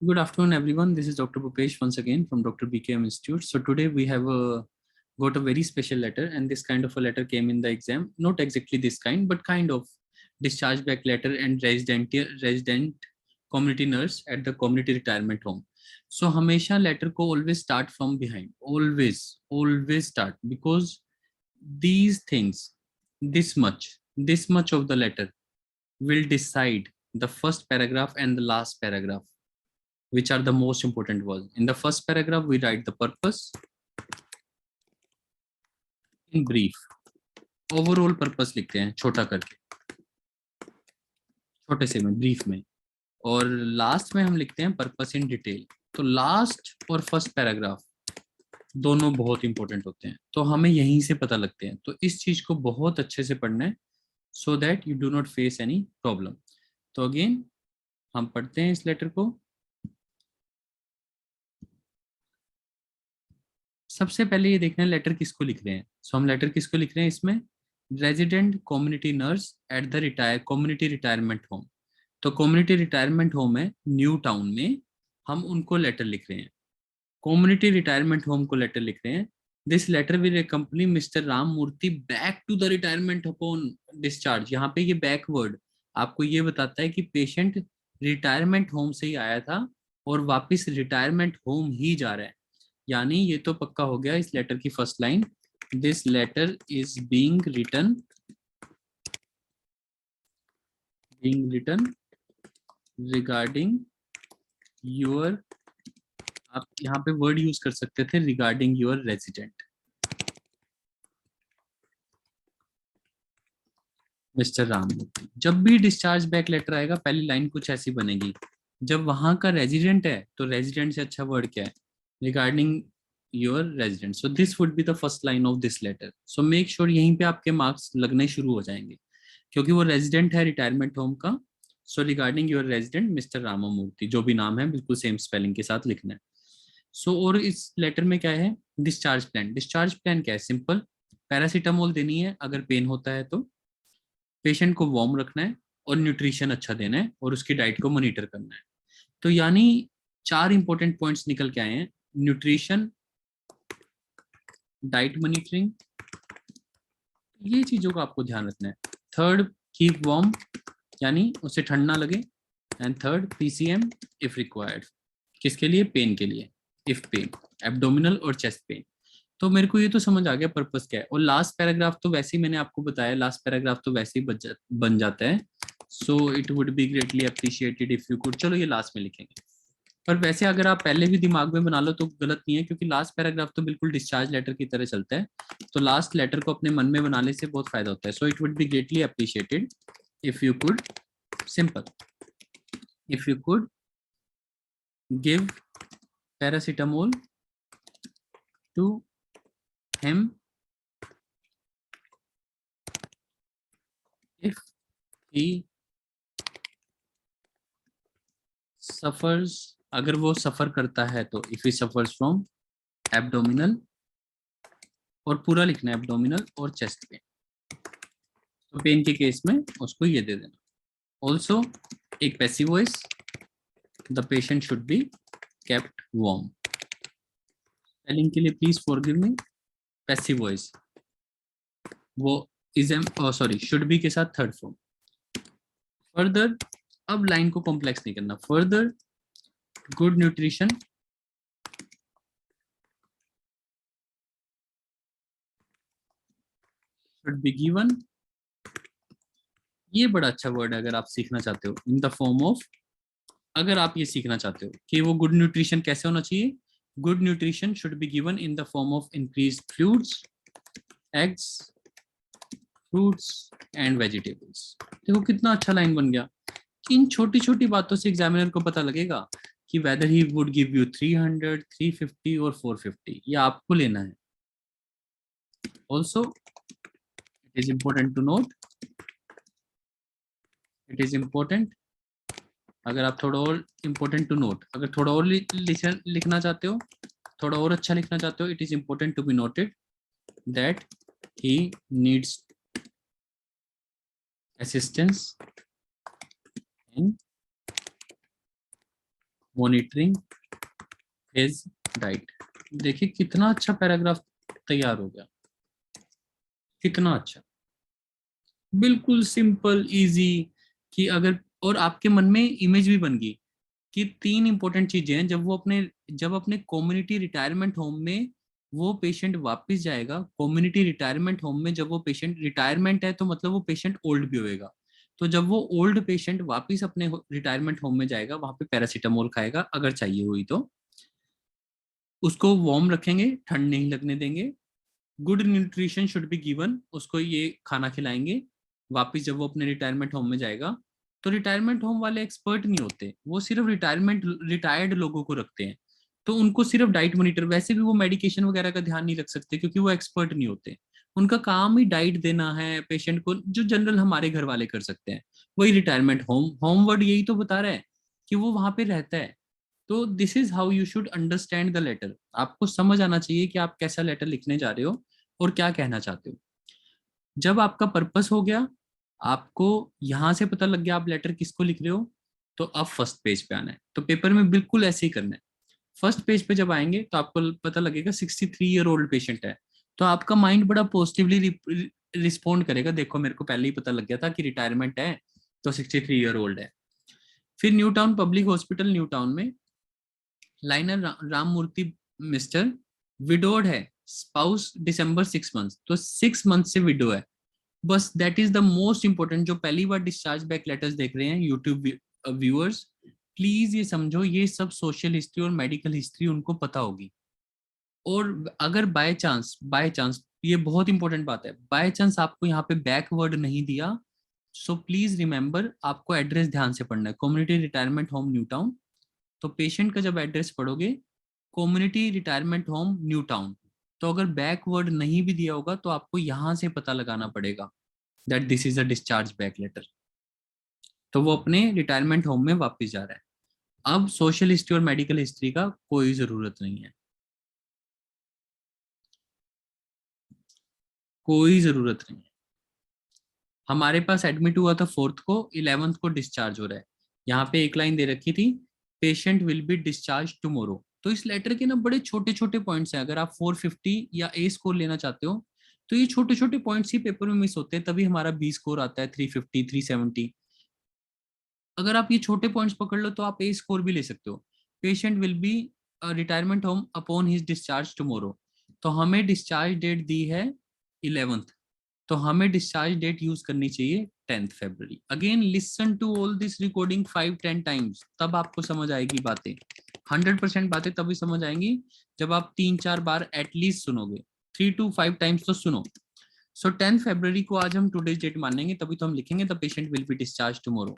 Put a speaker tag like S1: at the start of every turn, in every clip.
S1: Good afternoon, everyone. This is Dr. Bhupesh once again from Dr. BKM Institute. So today we have got a very special letter, and this kind of a letter came in the exam. Not exactly this kind, but kind of discharge back letter and resident community nurse at the community retirement home. So हमेशा letter को always start from behind. Always start, because these things, this much of the letter will decide the first paragraph and the last paragraph, which are the most important words. In the first paragraph, we write the purpose in brief. Overall purpose लिखते हैं छोटा करके, छोटे से में, brief में. और last में हम लिखते हैं पर्पस इन डिटेल. तो लास्ट और फर्स्ट पैराग्राफ दोनों बहुत इंपॉर्टेंट होते हैं, तो हमें यहीं से पता लगते हैं. तो इस चीज को बहुत अच्छे से पढ़ना है, so that you do not face any problem. तो अगेन हम पढ़ते हैं इस लेटर को. सबसे पहले ये देखना है लेटर किसको लिख रहे हैं. सो हम लेटर किसको लिख रहे हैं इसमें, resident community nurse at the community retirement home. तो कम्युनिटी रिटायरमेंट होम है न्यू टाउन में, हम उनको लेटर लिख रहे हैं. कम्युनिटी रिटायरमेंट होम को लेटर लिख रहे हैं. This letter will accompany mister Ram Murthy back to the retirement upon discharge. यहाँ पे ये बैकवर्ड आपको ये बताता है कि पेशेंट रिटायरमेंट होम से ही आया था और वापस रिटायरमेंट होम ही जा रहा है. यानी ये तो पक्का हो गया इस लेटर की first line. This letter is being written regarding your, आप यहाँ पे वर्ड यूज कर सकते थे, regarding your resident mister Rammurthy. जब भी डिस्चार्ज बैक लेटर आएगा पहली लाइन कुछ ऐसी बनेगी. जब वहां का रेजिडेंट है तो रेजिडेंट से अच्छा वर्ड क्या है, regarding your resident. So this would be the first line of this letter. So make sure यहीं पे आपके मार्क्स लगने शुरू हो जाएंगे, क्योंकि वो रेजिडेंट है रिटायरमेंट होम का. So regarding your resident mister Rammurthy, जो भी नाम है बिल्कुल सेम स्पेलिंग के साथ लिखना है. सो और इस लेटर में क्या है, डिस्चार्ज प्लान. डिस्चार्ज प्लान क्या है, सिंपल. पैरासीटामोल देनी है अगर पेन होता है तो, पेशेंट को वार्म रखना है और न्यूट्रिशन अच्छा देना है और उसकी डाइट को मॉनिटर करना है. तो यानी 4 इंपॉर्टेंट पॉइंट्स निकल के आए हैं. न्यूट्रिशन, डाइट मॉनिटरिंग, ये चीजों का आपको ध्यान रखना है. थर्ड, कीप वार्म, यानी उसे ठंड ना लगे. And third, PCM if required. किसके लिए, पेन के लिए. इफ पेन, एब्डोमिनल और चेस्ट पेन. तो मेरे को ये तो समझ आ गया पर्पस क्या है. और लास्ट पैराग्राफ तो वैसे ही मैंने आपको बताया, लास्ट पैराग्राफ तो वैसे ही बन जाता है. सो it would be greatly appreciated if you could. चलो ये लास्ट में लिखेंगे, पर वैसे अगर आप पहले भी दिमाग में बना लो तो गलत नहीं है, क्योंकि लास्ट पैराग्राफ तो बिल्कुल डिस्चार्ज लेटर की तरह चलता है. तो लास्ट लेटर को अपने मन में बनाने से बहुत फायदा होता है. सो it would be greatly appreciated if you could, simple, if you could give paracetamol to him if he suffers, अगर वो सफर करता है तो, if he suffers from abdominal, और पूरा लिखना है एब्डोमिनल और चेस्ट पेन. तो पेन के केस में उसको ये दे देना. ऑल्सो एक passive voice, the patient should be kept warm. Spelling के लिए please forgive me. Passive voice वो is am sorry should be के साथ थर्ड फॉर्म. फर्दर, अब लाइन को कॉम्प्लेक्स नहीं करना. Further, good nutrition should be given. ये बड़ा अच्छा वर्ड है अगर आप सीखना चाहते हो, इन द फॉर्म ऑफ. अगर आप ये सीखना चाहते हो कि वो गुड न्यूट्रिशन कैसे होना चाहिए, good nutrition should be given in the form of increase fluids, eggs, fruits and vegetables. देखो कितना अच्छा लाइन बन गया. इन छोटी छोटी बातों से एग्जामिनर को पता लगेगा कि whether he would give you 300, 350 और 450. ये आपको लेना है. Also it is important to note, it is important, अगर आप थोड़ा और इम्पोर्टेंट टू नोट, अगर थोड़ा और लिखना चाहते हो, थोड़ा और अच्छा लिखना चाहते हो, it is important to be noted that he needs assistance in monitoring his diet. देखिए कितना अच्छा पैराग्राफ तैयार हो गया, कितना अच्छा, बिल्कुल सिंपल इजी। कि अगर, और आपके मन में इमेज भी बन गई कि तीन इंपॉर्टेंट चीजें हैं। जब अपने कम्युनिटी रिटायरमेंट होम में वो पेशेंट वापस जाएगा, कम्युनिटी रिटायरमेंट होम में जब वो पेशेंट, रिटायरमेंट है तो मतलब वो पेशेंट ओल्ड भी होएगा, तो जब वो ओल्ड पेशेंट वापस अपने रिटायरमेंट होम में जाएगा, वहां पे पैरासीटामोल खाएगा अगर चाहिए हुई तो, उसको वार्म रखेंगे, ठंड नहीं लगने देंगे, good nutrition should be given, उसको ये खाना खिलाएंगे। वापिस जब वो अपने रिटायरमेंट होम में जाएगा, तो रिटायरमेंट होम वाले एक्सपर्ट नहीं होते, वो सिर्फ रिटायर्ड लोगों को रखते हैं, तो उनको सिर्फ डाइट मॉनिटर, वैसे भी वो मेडिकेशन वगैरह का ध्यान नहीं रख सकते क्योंकि वो एक्सपर्ट नहीं होते। उनका काम ही डाइट देना है पेशेंट को, जो जनरल हमारे घर वाले कर सकते हैं। वही रिटायरमेंट होम वर्ड यही तो बता रहा है कि वो वहां पे रहता है। तो this is how you should understand the letter. आपको समझ आना चाहिए कि आप कैसा लेटर लिखने जा रहे हो और क्या कहना चाहते हो। जब आपका पर्पस हो गया, आपको यहां से पता लग गया आप लेटर किसको लिख रहे हो, तो अब फर्स्ट पेज पे आना है। तो पेपर में बिल्कुल ऐसे ही करना है। फर्स्ट पेज पे जब आएंगे तो आपको पता लगेगा 63-year-old पेशेंट है, तो आपका माइंड बड़ा पॉजिटिवली रिस्पॉन्ड करेगा, देखो मेरे को पहले ही पता लग गया था कि रिटायरमेंट है, तो 63-year-old है। फिर new town public hospital, new Town में लाइनर राम मूर्ति मिस्टर, विडोड है, स्पाउस दिसंबर 6 मंथ, तो 6 मंथ से विडो है। बस that is the most important. जो पहली बार डिस्चार्ज बैक लेटर्स देख रहे हैं यूट्यूब व्यूअर्स, प्लीज ये समझो, ये सब सोशल हिस्ट्री और मेडिकल हिस्ट्री उनको पता होगी। और अगर बाय चांस ये बहुत इंपॉर्टेंट बात है, बाय चांस आपको यहाँ पे बैकवर्ड नहीं दिया, सो प्लीज रिमेंबर आपको एड्रेस ध्यान से पढ़ना है, community retirement home new town. तो पेशेंट का जब एड्रेस पढ़ोगे, community retirement home new town, तो अगर बैकवर्ड नहीं भी दिया होगा तो आपको यहां से पता लगाना पड़ेगा that this is a discharge back later, तो वो अपने रिटायरमेंट होम में वापस जा रहा है। अब सोशल हिस्ट्री और मेडिकल हिस्ट्री का कोई जरूरत नहीं है, कोई जरूरत नहीं है। हमारे पास एडमिट हुआ था 4th को, 11th को डिस्चार्ज हो रहा है। यहाँ पे एक लाइन दे रखी थी, patient will be discharge tomorrow. तो इस लेटर के ना बड़े छोटे छोटे पॉइंट्स हैं, अगर आप 450 या ए स्कोर लेना चाहते हो तो ये छोटे छोटे पॉइंट्स ही पेपर में मिस होते हैं, तभी हमारा बी स्कोर आता है 350 370। अगर आप ये छोटे पॉइंट्स पकड़ लो तो आप ए स्कोर भी ले सकते हो। Patient will be retirement home upon his discharge tomorrow, तो हमें डिस्चार्ज डेट दी है 11th, तो हमें डिस्चार्ज डेट यूज करनी चाहिए 10th फरवरी। Again listen to all this recording 5-10 times, तब आपको समझ आएगी बातें। 100% बातें तभी समझ आएंगी जब आप 3-4 बार एटलीस्ट सुनोगे, 3 to 5 टाइम्स तो सुनो। सो 10th फरवरी को आज हम टूडेज डेट मानेंगे, तभी तो हम लिखेंगे the patient will be discharge tomorrow.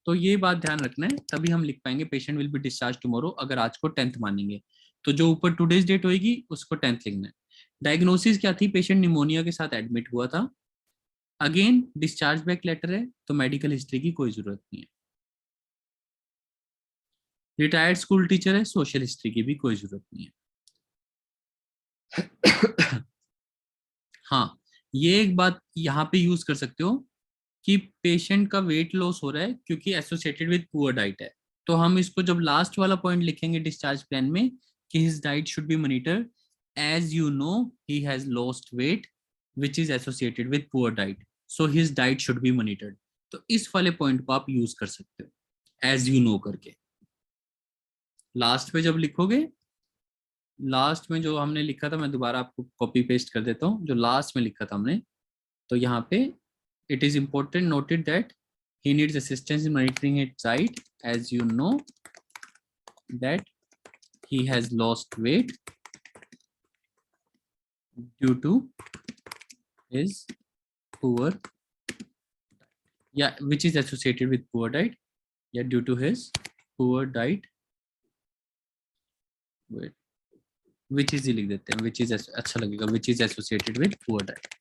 S1: तो ये बात ध्यान रखना है, तभी हम लिख पाएंगे patient will be discharge tomorrow, अगर आज को 10th मानेंगे। तो जो ऊपर टूडेज डेट होगी उसको 10th लिखना है। डायग्नोसिस क्या थी, पेशेंट निमोनिया के साथ एडमिट हुआ था। अगेन डिस्चार्ज बैक लेटर है, तो मेडिकल हिस्ट्री की कोई जरूरत नहीं है। रिटायर्ड स्कूल टीचर है, सोशल हिस्ट्री की भी कोई जरूरत नहीं है। हाँ, ये एक बात यहाँ पे यूज कर सकते हो कि पेशेंट का वेट लॉस हो रहा है क्योंकि एसोसिएटेड विद पुअर डाइट है, तो हम इसको जब लास्ट वाला पॉइंट लिखेंगे डिस्चार्ज प्लान में कि his diet should be monitored, as you know he has lost weight which is associated with poor diet, so his diet should be monitored. तो इस वाले पॉइंट को आप यूज कर सकते हो एज यू नो करके। लास्ट पे जब लिखोगे, लास्ट में जो हमने लिखा था, मैं दोबारा आपको कॉपी पेस्ट कर देता हूँ, जो लास्ट में लिखा था हमने, तो यहाँ पे it is important noted that he needs assistance in monitoring his diet, as you know that he has lost weight due to his poor, yeah, which is associated with poor diet, yeah, due to his poor diet, wait, which is ही लिख देते हैं, which is अच्छा लगेगा, which is associated with poor diet।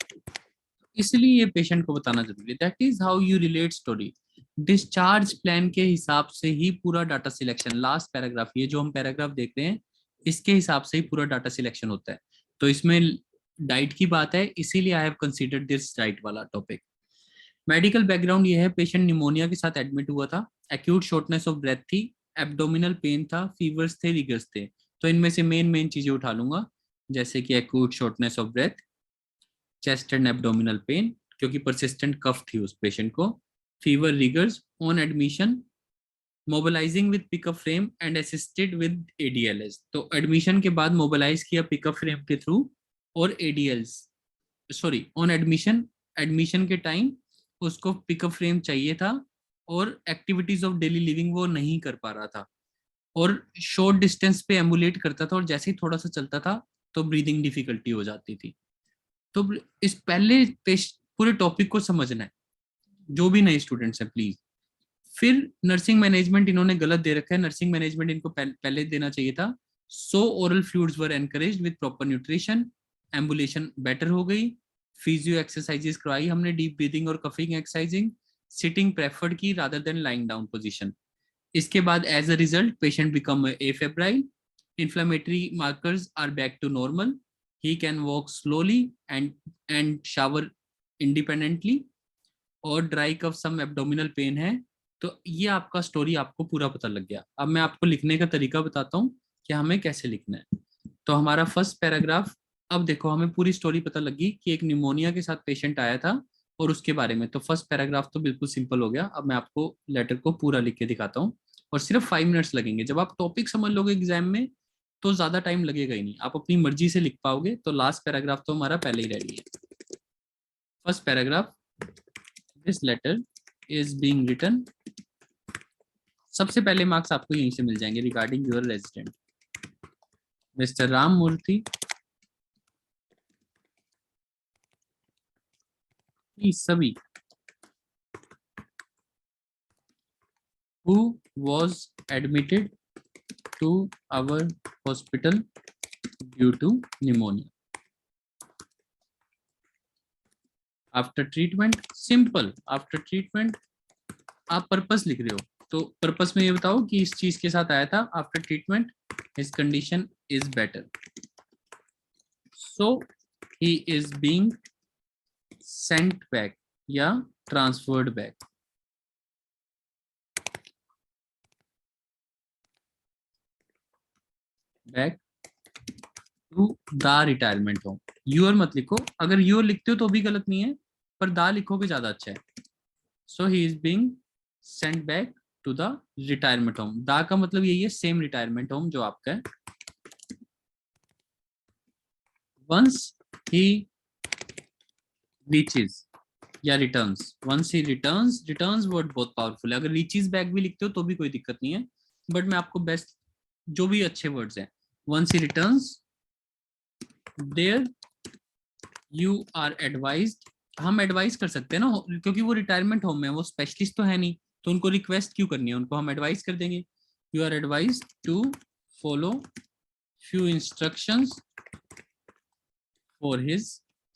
S1: इसलिए ये patient को बताना जरूरी है। That is how you relate story. Discharge plan के हिसाब से ही पूरा डाटा सिलेक्शन, लास्ट पैराग्राफ, ये जो हम पैराग्राफ देख रहे हैं इसके हिसाब से ही पूरा डाटा सिलेक्शन होता है। तो इसमें डाइट की बात है, इसीलिए I have considered this diet वाला टॉपिक। मेडिकल बैकग्राउंड ये है, पेशेंट निमोनिया के साथ एडमिट हुआ था, एक्यूट शॉर्टनेस ऑफ ब्रेथ थी, एब्डोमिनल पेन था, फीवर्स थे, रिगर्स थे। तो इनमें से मेन चीजें उठा लूंगा, जैसे कि acute shortness of breath, chest and abdominal pain क्योंकि परसिस्टेंट कफ थी उस पेशेंट को, fever, rigors, on admission mobilising with pickup frame and assisted with ADLs. तो एडमिशन के बाद मोबिलाइज किया पिकअप फ्रेम के थ्रू और एडीएल्स, सॉरी ऑन एडमिशन, एडमिशन के टाइम उसको पिकअप फ्रेम चाहिए था और एक्टिविटीज ऑफ डेली लिविंग वो नहीं कर पा रहा था और शॉर्ट डिस्टेंस पे एम्बुलेट करता था और जैसे ही थोड़ा सा चलता था तो ब्रीदिंग डिफिकल्टी हो जाती थी। तो इस पहले पूरे टॉपिक को समझना है, जो भी नए स्टूडेंट्स हैं प्लीज। फिर नर्सिंग मैनेजमेंट इन्होंने गलत दे रखा है, नर्सिंग मैनेजमेंट इनको पहले देना चाहिए था। So oral fluids were encouraged with proper nutrition, ambulation better हो गई, फिजियो एक्सरसाइजेस करवाई हमने, डीप ब्रीदिंग और कफिंग एक्सरसाइजिंग, सिटिंग प्रेफर्ड की rather than lying down position. इसके बाद as a result patient become afebrile, inflammatory markers are back to normal, he can walk slowly and shower independently, और dry cough सम abdominal pain है। तो ये आपका story आपको पूरा पता लग गया। अब मैं आपको लिखने का तरीका बताता हूँ कि हमें कैसे लिखना है। तो हमारा फर्स्ट पैराग्राफ, अब देखो हमें पूरी स्टोरी पता लगी कि एक निमोनिया के साथ पेशेंट आया था और उसके बारे में। तो फर्स्ट पैराग्राफ तो बिल्कुल सिंपल हो गया। अब मैं आपको लेटर को पूरा लिख के दिखाता हूँ और सिर्फ 5 मिनट्स लगेंगे। जब आप टॉपिक समझ लोगे एग्जाम में तो ज्यादा टाइम लगेगा ही नहीं, आप अपनी मर्जी से लिख पाओगे। तो लास्ट पैराग्राफ तो हमारा पहले ही रेडी है। First paragraph, this letter is being written, सबसे पहले मार्क्स आपको यहीं से मिल जाएंगे। Regarding your resident mister Ram Murthy, सभी who was admitted to our hospital due to pneumonia. After treatment, simple, after treatment आप पर्पस लिख रहे हो तो पर्पस में ये बताओ कि इस चीज के साथ आया था। After treatment his condition is better, so he is being sent back या transferred back, back to the retirement home. Your मत लिखो, अगर यूर लिखते हो तो भी गलत नहीं है, पर दा लिखोगे ज्यादा अच्छा है। So he is being sent back to the retirement home. The का मतलब यही है, सेम रिटायरमेंट होम जो आपका है। वंस ही रीचेज या returns, once he returns, returns word बहुत पावरफुल है। अगर रीचेज बैक भी लिखते हो तो भी कोई दिक्कत नहीं है, बट मैं आपको बेस्ट जो भी अच्छे वर्ड्स हैं, once he returns there you are advised. हम एडवाइस कर सकते हैं ना, क्योंकि वो रिटायरमेंट होम है, वो स्पेशलिस्ट तो है नहीं, तो उनको रिक्वेस्ट क्यों करनी है, उनको हम एडवाइस कर देंगे। You are advised to follow few instructions for his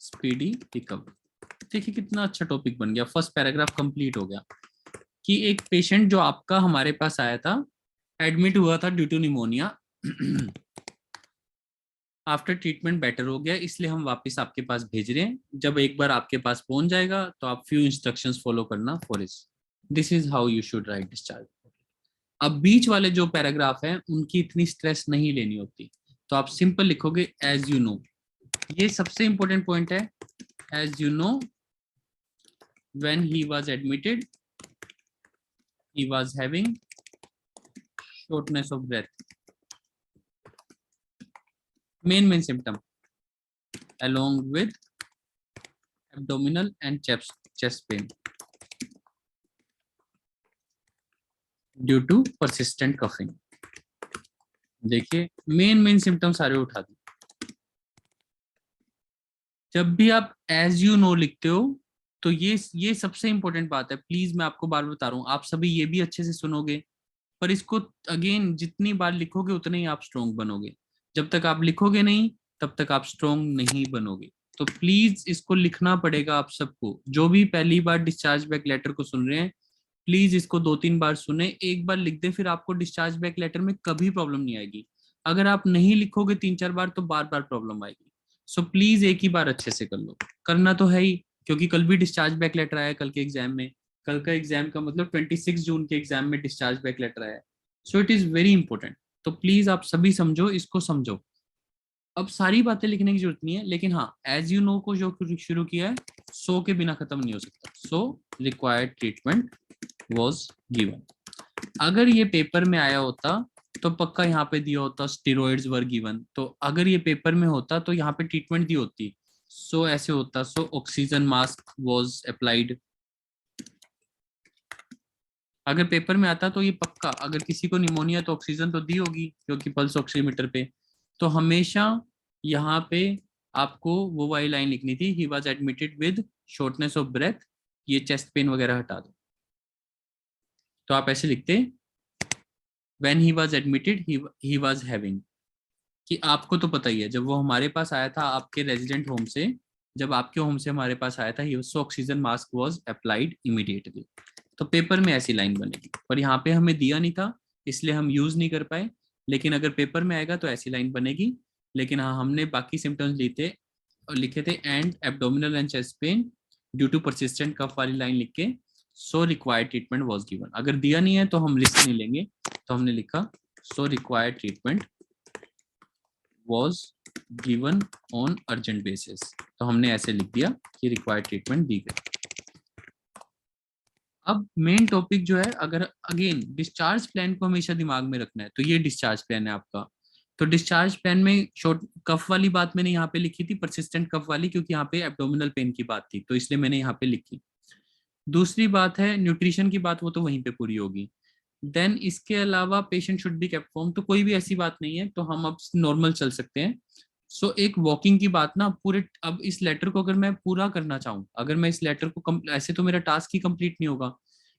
S1: speedy recovery. देखिए कितना अच्छा टॉपिक बन गया, फर्स्ट पैराग्राफ कंप्लीट हो गया कि एक पेशेंट जो आपका हमारे पास आया था, एडमिट हुआ था due to pneumonia, after treatment better हो गया, इसलिए हम वापस आपके पास भेज रहे हैं। जब एक बार आपके पास पहुंच जाएगा तो आप फ्यू इंस्ट्रक्शंस फॉलो करना फॉर इस, this is how you should write discharge. अब बीच वाले जो पैराग्राफ हैं उनकी इतनी स्ट्रेस नहीं लेनी होती, तो आप सिंपल लिखोगे एज यू नो। ये सबसे इंपॉर्टेंट पॉइंट है, as you know when he was admitted he was having shortness of breath, main symptom along with abdominal and chest pain due to persistent coughing। देखिए main symptom सारे उठा दी। जब भी आप as you no लिखते हो तो ये सबसे इंपॉर्टेंट बात है, प्लीज मैं आपको बार बता रहा हूँ, आप सभी ये भी अच्छे से सुनोगे, पर इसको अगेन जितनी बार लिखोगे उतने ही आप स्ट्रोंग बनोगे। जब तक आप लिखोगे नहीं तब तक आप स्ट्रोंग नहीं बनोगे। तो प्लीज इसको लिखना पड़ेगा आप सबको। जो भी पहली बार डिस्चार्ज बैक लेटर को सुन रहे हैं, प्लीज इसको 2-3 बार सुने, एक बार लिख दे, फिर आपको डिस्चार्ज बैक लेटर में कभी प्रॉब्लम नहीं आएगी। अगर आप नहीं लिखोगे 3-4 बार तो बार बार प्रॉब्लम आएगी। सो प्लीज एक ही बार अच्छे से कर लो, करना तो है ही, क्योंकि कल भी डिस्चार्ज बैक लेटर आया कल के एग्जाम में, कल का एग्जाम का मतलब 26 जून के एग्जाम में डिस्चार्ज बैक लेटर आया है। So it is very important. तो प्लीज आप सभी समझो, इसको समझो। अब सारी बातें लिखने की जरूरत नहीं है, लेकिन हाँ एज यू नो को जो शुरू किया है, सो के बिना खत्म नहीं हो सकता। सो रिक्वायर्ड ट्रीटमेंट वाज गिवन। अगर ये पेपर में आया होता तो पक्का यहाँ पे दिया होता स्टेरॉइड्स वर गिवन। तो अगर ये पेपर में होता तो यहाँ पे ट्रीटमेंट दी होती। सो ऐसे होता, so oxygen mask was applied. अगर पेपर में आता तो ये पक्का, अगर किसी को निमोनिया तो ऑक्सीजन तो दी होगी क्योंकि पल्स ऑक्सीमीटर पे। तो हमेशा यहाँ पे आपको वो वाली लाइन लिखनी थी, he was admitted with shortness of breath. ये चेस्ट पेन वगैरह हटा दो। तो आप ऐसे लिखते, when he was admitted he was having. कि आपको तो पता ही है, जब वो हमारे पास आया था आपके रेजिडेंट होम से, जब आपके होम से हमारे पास आया था, so oxygen mask was applied immediately. तो पेपर में ऐसी लाइन बनेगी, पर यहाँ पे हमें दिया नहीं था इसलिए हम यूज नहीं कर पाए। लेकिन अगर पेपर में आएगा तो ऐसी लाइन बनेगी। लेकिन हाँ हमने बाकी सिम्टम्स लिखे थे and abdominal and chest pain due to persistent cough वाली लाइन लिख के so required treatment was given. अगर दिया नहीं है तो हम रिस्क नहीं लेंगे, तो हमने लिखा सो required treatment was given on urgent basis। तो हमने ऐसे लिख दिया कि रिक्वायर्ड ट्रीटमेंट दी गई। अब मेन टॉपिक जो है, अगर अगेन डिस्चार्ज प्लान को हमेशा दिमाग में रखना है, तो ये डिस्चार्ज प्लान है आपका। तो डिस्चार्ज प्लान में शॉर्ट कफ वाली बात मैंने यहाँ पे लिखी थी, परसिस्टेंट कफ वाली, क्योंकि यहाँ पे एब्डोमिनल पेन की बात थी तो इसलिए मैंने यहाँ पे लिखी। दूसरी बात है न्यूट्रिशन की बात, वो तो वहीं पे पूरी होगी। देन इसके अलावा patient should be kept form, तो कोई भी ऐसी बात नहीं है, तो हम अब नॉर्मल चल सकते हैं। सो एक वॉकिंग की बात ना पूरे, अब इस लेटर को अगर मैं पूरा करना चाहूँ, अगर मैं इस लेटर को ऐसे तो मेरा टास्क ही कंप्लीट नहीं होगा,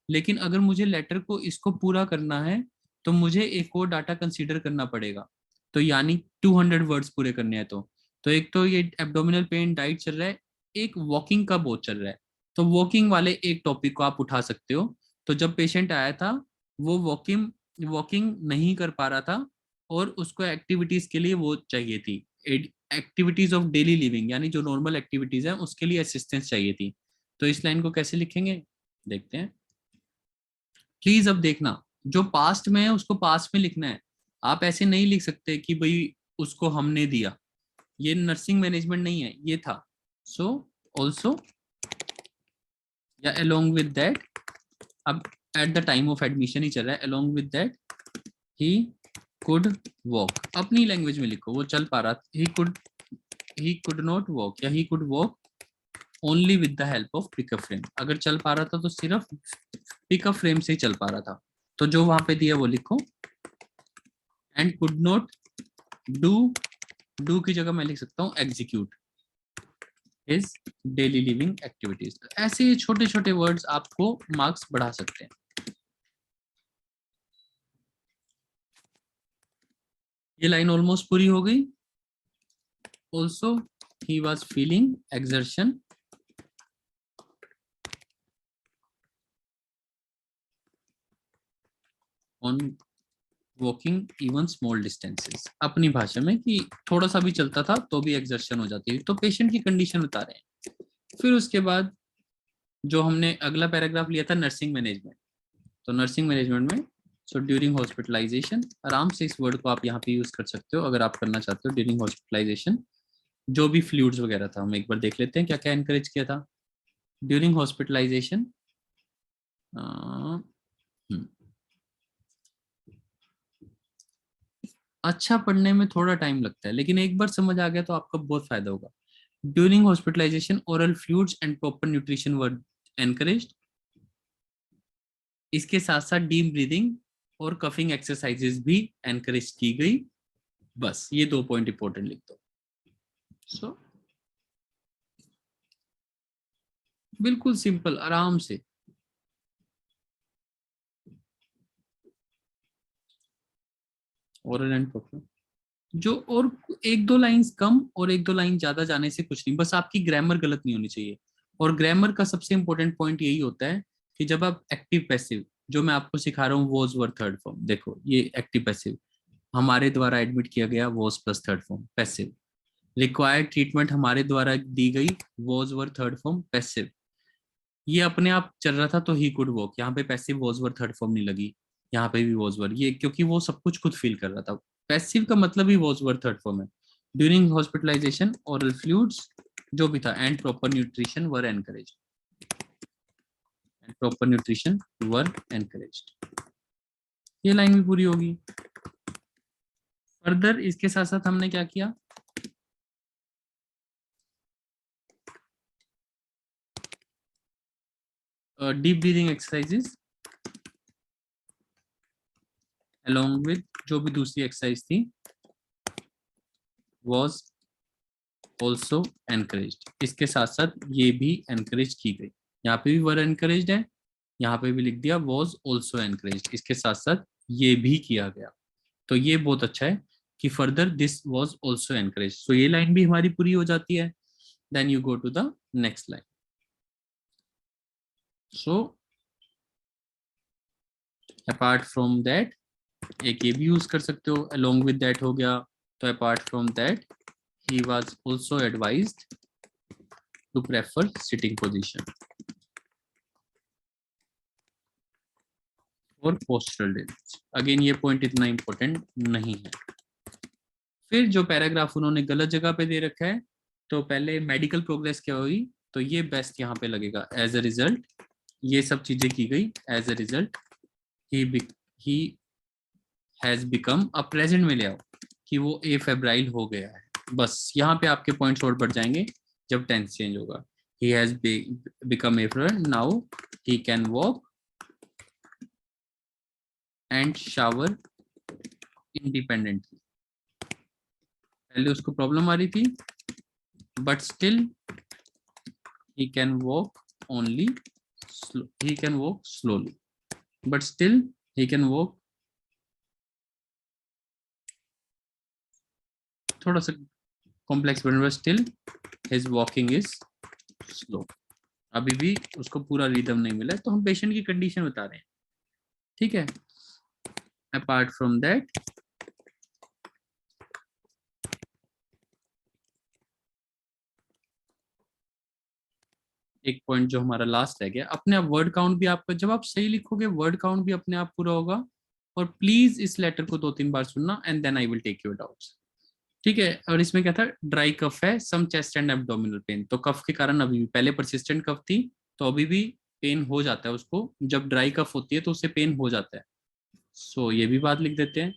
S1: लेकिन अगर मुझे लेटर को इसको पूरा करना है तो मुझे एक और डाटा कंसीडर करना पड़ेगा। तो यानी 200 वर्ड्स पूरे करने हैं। तो एक तो ये एब्डोमिनल पेन डाइट चल रहा है, एक वॉकिंग का बहुत चल रहा है। तो वॉकिंग वाले एक टॉपिक को आप उठा सकते हो। तो जब पेशेंट आया था वो वॉकिंग वॉकिंग नहीं कर पा रहा था और उसको एक्टिविटीज के लिए वो चाहिए थी, एक्टिविटीज ऑफ डेली लिविंग, यानी जो नॉर्मल एक्टिविटीज है उसके लिए असिस्टेंस चाहिए थी। तो इस लाइन को कैसे लिखेंगे देखते हैं। प्लीज अब देखना, जो पास्ट में है उसको पास्ट में लिखना है। आप ऐसे नहीं लिख सकते कि भाई उसको हमने दिया, ये नर्सिंग मैनेजमेंट नहीं है, ये था। सो ऑल्सो या अलोंग विद दैट, अब at the time of admission ही चल रहा है, along with that he could walk. अपनी लैंग्वेज में लिखो, वो चल पा रहा, ही कुड नॉट वॉक या ही could walk only with the help of pickup frame. अगर चल पा रहा था तो सिर्फ पिकअप फ्रेम से ही चल पा रहा था। तो जो वहां पे दिया वो लिखो। एंड कुड नॉट डू की जगह मैं लिख सकता हूँ execute his daily living activities. ऐसे छोटे छोटे वर्ड्स आपको मार्क्स बढ़ा सकते हैं। ये लाइन ऑलमोस्ट पूरी हो गई। Also he was feeling exertion on walking even small distances. अपनी भाषा में कि थोड़ा सा भी चलता था तो भी एक्सर्शन हो जाती है। तो पेशेंट की कंडीशन बता रहे हैं। फिर उसके बाद जो हमने अगला पैराग्राफ लिया था नर्सिंग मैनेजमेंट। तो नर्सिंग मैनेजमेंट में सो ड्यूरिंग हॉस्पिटलाइजेशन, आराम से इस वर्ड को आप यहाँ पे यूज कर सकते हो अगर आप करना चाहते हो। ड्यूरिंग हॉस्पिटलाइजेशन जो भी फ्लूइड्स वगैरह था, हम एक बार देख लेते हैं क्या क्या एनकरेज किया था ड्यूरिंग हॉस्पिटलाइजेशन। अच्छा पढ़ने में थोड़ा टाइम लगता है, लेकिन एक बार समझ आ गया तो आपका बहुत फायदा होगा। During hospitalization oral fluids and proper nutrition were encouraged. इसके साथ साथ डीप ब्रीदिंग और कफिंग एक्सरसाइजेस भी एनकरेज की गई। बस ये 2 पॉइंट इंपॉर्टेंट लिख दो। सो बिल्कुल सिंपल, आराम से। ओरल एंड प्रॉपर जो, और एक दो लाइंस कम और एक दो लाइन ज्यादा जाने से कुछ नहीं, बस आपकी ग्रामर गलत नहीं होनी चाहिए। और ग्रामर का सबसे इंपॉर्टेंट पॉइंट यही होता है कि जब आप एक्टिव पैसिव, जो मैं आपको सिखा रहा हूँ वॉज वर थर्ड फॉर्म, देखो ये एक्टिव पैसिव हमारे द्वारा एडमिट किया गया was plus third form passive. Required treatment हमारे द्वारा दी गई, was were third form passive. ये अपने आप चल रहा था तो ही कुड वॉक, यहाँ पे passive was were third form नहीं लगी, यहाँ पे भी वॉज वर, ये क्योंकि वो सब कुछ खुद फील कर रहा था। पैसिव का मतलब he was were third form है। ड्यूरिंग हॉस्पिटलाइजेशन ओरल फ्लूइड्स जो भी था and proper nutrition were encourage, and proper nutrition were encouraged. ये लाइन भी पूरी होगी। फर्दर इसके साथ साथ हमने क्या किया, deep breathing exercises along with जो भी दूसरी एक्सरसाइज थी was also encouraged, इसके साथ साथ ये भी encourage की गई। यहाँ पे भी वर encouraged है, यहाँ पे भी लिख दिया was also encouraged, इसके साथ साथ ये भी किया गया। तो ये बहुत अच्छा है कि further this was also encouraged। so ये लाइन भी हमारी पूरी हो जाती है। then you go to the next line। so apart from that, एक ये भी यूज कर सकते हो, along with that हो गया, तो apart from that he was also advised to prefer sitting position for postural damage। Again ये पॉइंट इतना इंपॉर्टेंट नहीं है। फिर जो पैराग्राफ उन्होंने गलत जगह पे दे रखा है, तो पहले मेडिकल प्रोग्रेस क्या हुई, तो ये बेस्ट यहाँ पे लगेगा। एज अ रिजल्ट ये सब चीजें की गई, as a result he has become, अब प्रेजेंट में ले आओ कि वो ए फेब्राइल हो गया है। बस यहाँ पे आपके पॉइंट्स और बढ़ जाएंगे जब टेंस चेंज होगा। ही has become a febrile, now he can walk and shower independently. पहले उसको प्रॉब्लम आ रही थी, but still he can walk only he can walk slowly, but still he can walk, थोड़ा सा कॉम्प्लेक्स बन रहा है, still his walking is slow। अभी भी उसको पूरा रिदम नहीं मिला है, तो हम पेशेंट की कंडीशन बता रहे हैं, ठीक है। अपार्ट फ्रॉम दैट एक पॉइंट जो हमारा लास्ट रह गया, अपने आप वर्ड काउंट भी आपका, जब आप सही लिखोगे वर्ड काउंट भी अपने आप पूरा होगा। और प्लीज इस लेटर को 2-3 बार सुनना, and then I will take your doubts, ठीक है। और इसमें क्या था, ड्राई कफ है, सम चेस्ट एंड एब्डोमिनल पेन, तो कफ के कारण अभी भी, पहले परसिस्टेंट कफ थी तो अभी भी पेन हो जाता है उसको, जब ड्राई कफ होती है तो उससे पेन हो जाता है। सो ये भी बात लिख देते हैं।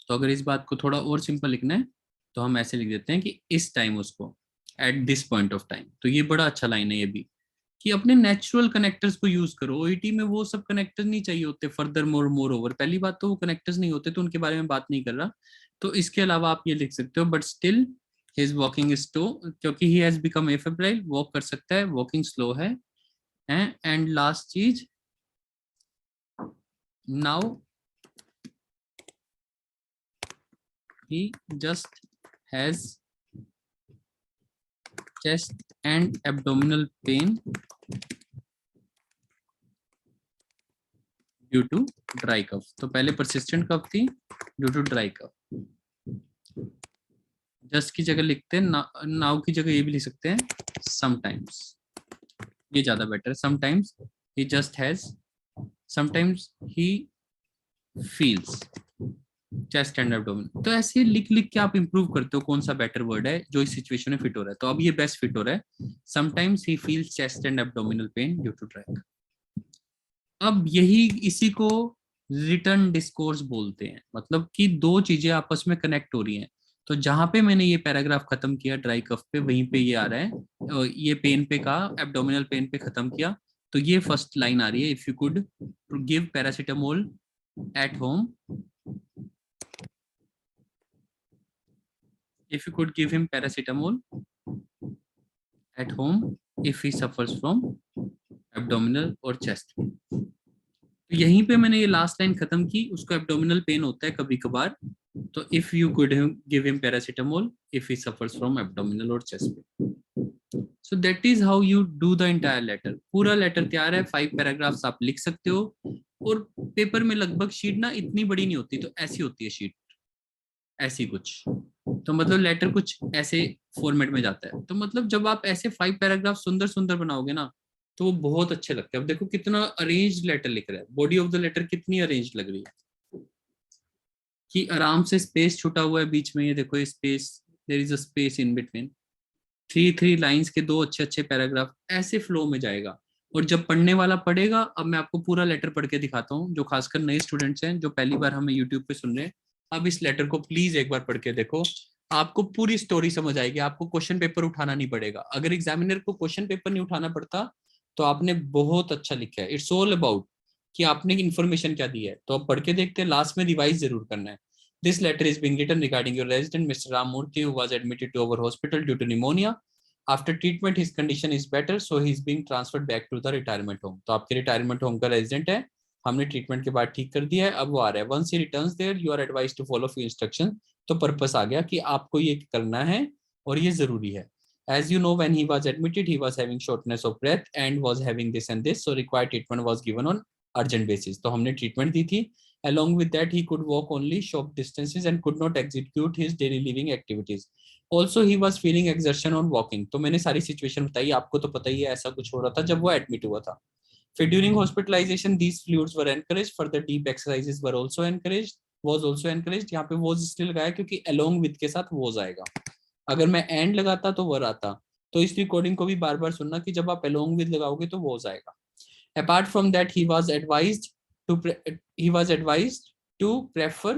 S1: तो अगर इस बात को थोड़ा और सिंपल लिखना है तो हम ऐसे लिख देते हैं कि इस टाइम उसको, at this point of time. तो ये बड़ा अच्छा लाइन है ये भी, कि अपने नेचुरल कनेक्टर्स को यूज करो। ओईटी में वो सब कनेक्टर नहीं चाहिए होते, फर्दर मोर मोर ओवर, पहली बात तो वो कनेक्टर्स नहीं होते तो उनके बारे में बात नहीं कर रहा। तो इसके अलावा आप ये लिख सकते हो, but still his walking is slow, क्योंकि ही हैज बिकम एफेब्राइल, वॉक कर सकता है, वॉकिंग स्लो है। एंड लास्ट चीज, now he just has chest and abdominal pain due to dry cough। तो पहले persistent cough थी due to dry cough। just की जगह लिखते हैं, now की जगह ये भी लिख सकते हैं sometimes, ये ज्यादा बेटर है। sometimes he just has, sometimes he feels chest and abdomen. तो ऐसे लिख लिख के आप इंप्रूव करते हो कौन सा बेटर वर्ड है जो इस सिचुएशन में फिट हो रहा है। तो अब ये बेस्ट फिट हो रहा है, sometimes he feels chest and abdominal pain due to drag. अब यही, इसी को रिटर्न डिस्कोर्स बोलते हैं, मतलब कि दो चीजें आपस में कनेक्ट हो रही हैं। तो जहां पे मैंने ये पैराग्राफ खत्म किया ड्राई कफ पे, वहीं पे ये आ रहा है, ये पेन पे कहा, एब्डोमिनल पेन पे खत्म किया। तो ये फर्स्ट लाइन आ रही है, if you could give paracetamol at home, if you could give him paracetamol at home if he suffers from abdominal और chest pain। तो यहीं पे मैंने ये लास्ट लाइन खत्म की, उसको एब्डोमिनल पेन होता है कभी कभार, तो if you could give him paracetamol if he suffers from abdominal और chest pain. So that is how you do the entire letter. पूरा लेटर तैयार है, 5 पैराग्राफ्स आप लिख सकते हो। और पेपर में लगभग शीट ना इतनी बड़ी नहीं होती, तो ऐसी होती है शीट, ऐसी कुछ। तो मतलब लेटर कुछ ऐसे फॉर्मेट में जाता है। तो मतलब जब आप ऐसे 5 पैराग्राफ सुंदर सुंदर बनाओगे ना तो वो बहुत अच्छे लगते हैं। अब देखो कितना अरेंज लेटर लिख रहा है, बॉडी ऑफ द लेटर कितनी अरेंज लग रही है कि आराम से स्पेस छूटा हुआ है बीच में, ये देखो ये space, there is a space in between, 3 lines के 2 अच्छे अच्छे पैराग्राफ, ऐसे फ्लो में जाएगा। और जब पढ़ने वाला पढ़ेगा, अब मैं आपको पूरा लेटर पढ़ के दिखाता हूँ, जो खासकर नए स्टूडेंट्स हैं जो पहली बार हमें यूट्यूब पे सुन रहे हैं, अब इस लेटर को प्लीज एक बार पढ़ के देखो, आपको पूरी स्टोरी समझ आएगी, आपको क्वेश्चन पेपर उठाना नहीं पड़ेगा। अगर एग्जामिनर को क्वेश्चन पेपर नहीं उठाना पड़ता तो आपने बहुत अच्छा लिखा है। इट्स ऑल अबाउट कि आपने इन्फॉर्मेशन क्या दी है। तो अब पढ़ के देखते हैं, लास्ट में रिवाइज जरूर करना है। This letter is being written regarding your resident, Mr. Ramurthy, who was admitted to our hospital due to pneumonia. After treatment, his condition is better, so he is being transferred back to the retirement home. तो आपके retirement home का resident है, हमने treatment के बाद ठीक कर दिया है, अब वो आ रहा है। Once he returns there, you are advised to follow few instructions. तो पर्पस आ गया कि आपको ये करना है और ये जरूरी है। As you know, when he was admitted, he was having shortness of breath and was having this and this, so required treatment was given on urgent basis. तो हमने ट्रीटमेंट दी थी। Along with that, he could walk only short distances and could not execute his daily living activities. Also, he was feeling exertion on walking. तो मैंने सारी situation बताई, आपको तो पता ही है ऐसा कुछ हो रहा था जब वो एडमिट हुआ था। फिर during hospitalization these fluids were encouraged. Further deep exercises were also encouraged. Was also encouraged. यहाँ पे was इसलिए लगाया क्योंकि along with के साथ was आएगा। अगर मैं and लगाता तो were आता। तो इस रिकॉर्डिंग को भी बार बार सुनना कि जब आप along with लगाओगे तो was आएगा। Apart from that, he was advised to prefer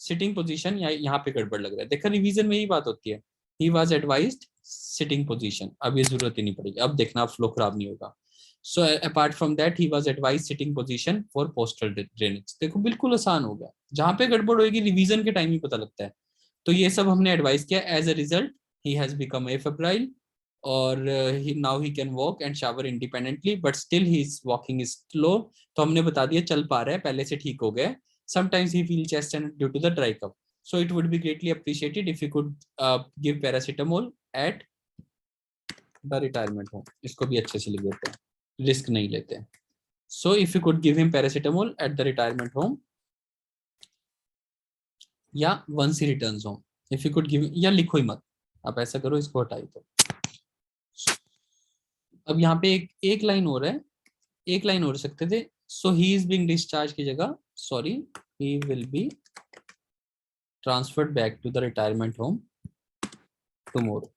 S1: sitting position। यहाँ पे गड़बड़ लग रहा है, देखा रिवीजन में यही बात होती है। He was advised sitting position, अब ये जरूरत ही नहीं पड़ेगी, अब देखना फ्लो खराब नहीं होगा। So apart from that, he was advised sitting position for postural drainage। देखो बिल्कुल आसान हो गया, जहाँ पे गड़बड़ होगी रिवीजन के टाइम ही पता लगता है। तो ये सब हमने एडवाइस किया। As a result he has become afebrile और now he can walk and shower independently, but still his walking is slow। तो हमने बता दिया चल पा रहा है, पहले से ठीक हो गया। Sometimes he feels chest and due to the dry cough, so it would be greatly appreciated if you could give paracetamol at the retirement home। इसको भी अच्छे से लिख देते हैं, रिस्क नहीं लेते हैं। So if you could give him paracetamol at the retirement home, या once he returns home, if you could give, या लिखो ही मत, आप ऐसा करो इसको हटाई दो। अब यहाँ पे एक लाइन और है, एक लाइन और सकते थे। So he is being discharge की जगह sorry he will be transferred back to the retirement home tomorrow.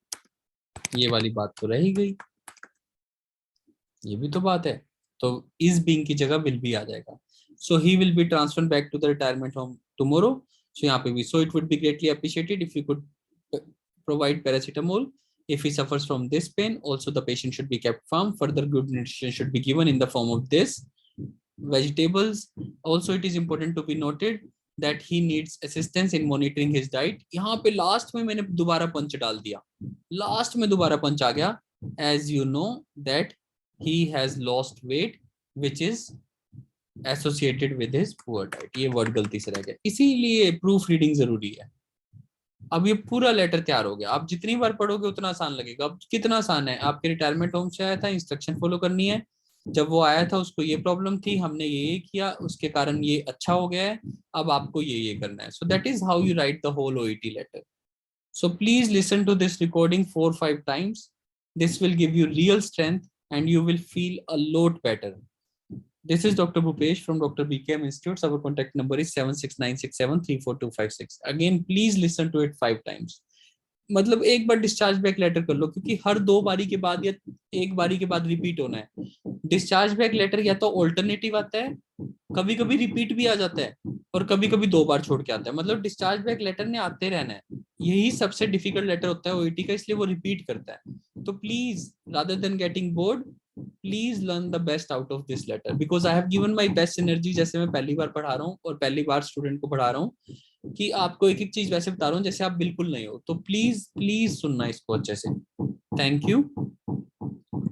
S1: ये वाली बात तो रह ही गई, ये भी तो बात है। तो इज बीइंग की जगह विल बी आ जाएगा। So he will be transferred back to the retirement home tomorrow. So यहाँ पे भी so it would be greatly appreciated if you could provide paracetamol if he suffers from this pain। Also the patient should be kept firm। Further good nutrition should be given in the form of this vegetables। Also it is important to be noted that he needs assistance in monitoring his diet। यहाँ पे last में मैंने दोबारा पंच डाल दिया, last में दोबारा पंच आ गया। as you know that he has lost weight which is associated with his poor diet। ये वर्ड गलती से रह गया, इसीलिए प्रूफ रीडिंग जरूरी है। अब ये पूरा लेटर तैयार हो गया, आप जितनी बार पढ़ोगे उतना आसान लगेगा। अब कितना आसान है, आपके रिटायरमेंट होम से आया था, इंस्ट्रक्शन फॉलो करनी है। जब वो आया था उसको ये प्रॉब्लम थी, हमने ये किया, उसके कारण ये अच्छा हो गया है, अब आपको ये करना है। So that is how you write the whole OET letter. So please listen to this recording 4-5 times। This will give you real strength and you will feel a lot better। This is Dr. Bhupesh from Dr. BKM Institutes। Our contact number is 7696734256। Again, please listen to it 5 times। मतलब एक बार discharge back later कर लो, क्योंकि हर 2 बारी के बाद या 1 बारी के बाद रिपीट होना है। डिस्चार्ज बैक लेटर या तो ऑल्टरनेटिव आता है, कभी कभी रिपीट भी आ जाता है, और कभी कभी 2 बार छोड़ के आता है। मतलब डिस्चार्ज बैक लेटर ने आते रहना है, यही सबसे डिफिकल्ट लेटर होता है OET का, इसलिए वो रिपीट करता है। तो please rather than getting bored, please learn the best out of this letter because I have given my best energy. जैसे मैं पहली बार पढ़ा रहा हूँ और पहली बार स्टूडेंट को पढ़ा रहा हूँ कि आपको एक एक चीज वैसे बता रहा हूँ जैसे आप बिल्कुल नहीं हो। तो प्लीज प्लीज सुनना इसको अच्छे से। Thank you.